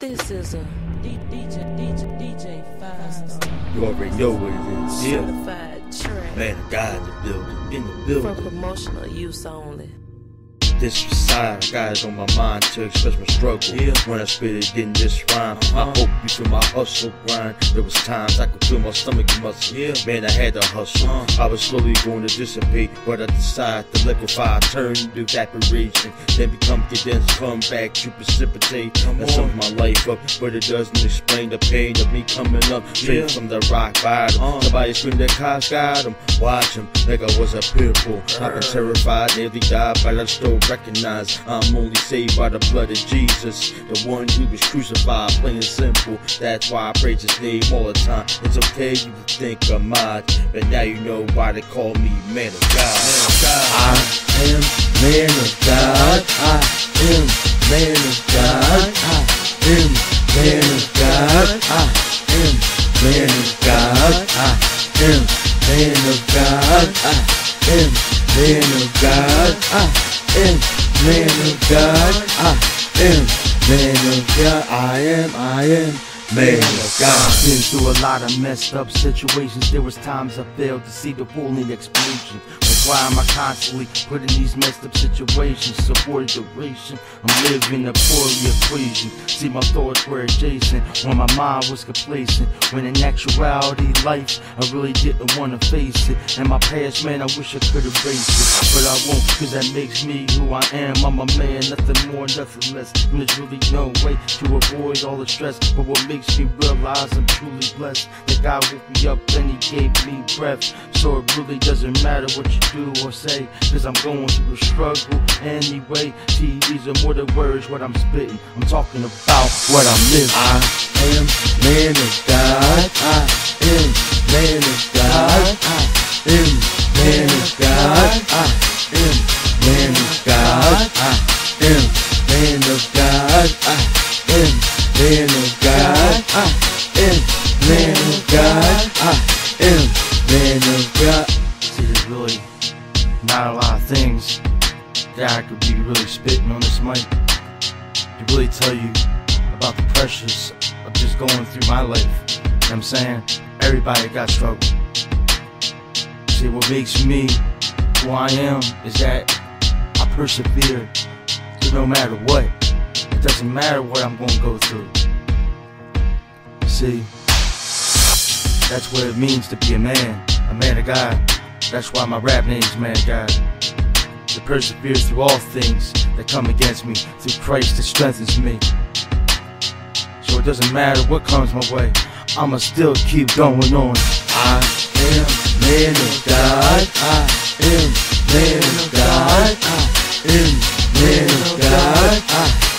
This is a DJ 5-star. You already know what it is. Certified track. Man of God in the building, in the building. For promotional use only. This side, guys on my mind to express my struggle. When I spit it in this rhyme, I hope you feel my hustle grind. There was times I could feel my stomach muscle. Man, I had to hustle. I was slowly going to dissipate, but I decided to liquefy, turn into evaporation, then become condensed, come back to precipitate. And sum my life up, but it doesn't explain the pain of me coming up straight from the rock bottom. Somebody screamed that cops got him. Watch him like I was a pit bull. I've been terrified, nearly died, but I still recognize I'm only saved by the blood of Jesus, the one who was crucified, plain and simple. That's why I praise his name all the time. It's okay you can think I'm mad, but now you know why they call me man of God. I am man of God. I am man of God. I am man of God. I am man of God. I am man of God. I am man of God. I am man of God. I am man of God. I am man of God. Been through a lot of messed up situations. There was times I failed to see the full explanation. Why am I constantly put in these messed up situations? So for the duration, I'm living a poorly equation. See, my thoughts were adjacent when my mind was complacent. When in actuality, life, I really didn't want to face it. And my past, man, I wish I could erase it, but I won't, cause that makes me who I am. I'm a man, nothing more, nothing less. And there's really no way to avoid all the stress. But what makes me realize I'm truly blessed, that God woke me up and he gave me breath. So it really doesn't matter what you do or say, cause I'm going through a struggle anyway. See, these are more than words, what I'm spitting. I'm talking about what I'm living. I am man of God. I am man of God. I am man of God. I am man of God. I am man of God. I am man of God. I am man of God. I am man of God. See, there's really not a lot of things that I could be really spitting on this mic to really tell you about the pressures of just going through my life. You know what I'm saying? Everybody got struggle. See, what makes me who I am is that I persevere. So no matter what, it doesn't matter what I'm gonna go through. See, that's what it means to be a man of God. That's why my rap name is Man of God. To persevere through all things that come against me, through Christ that strengthens me. So it doesn't matter what comes my way, I'ma still keep going on. I am man of God. I am man of God. I am man of God. I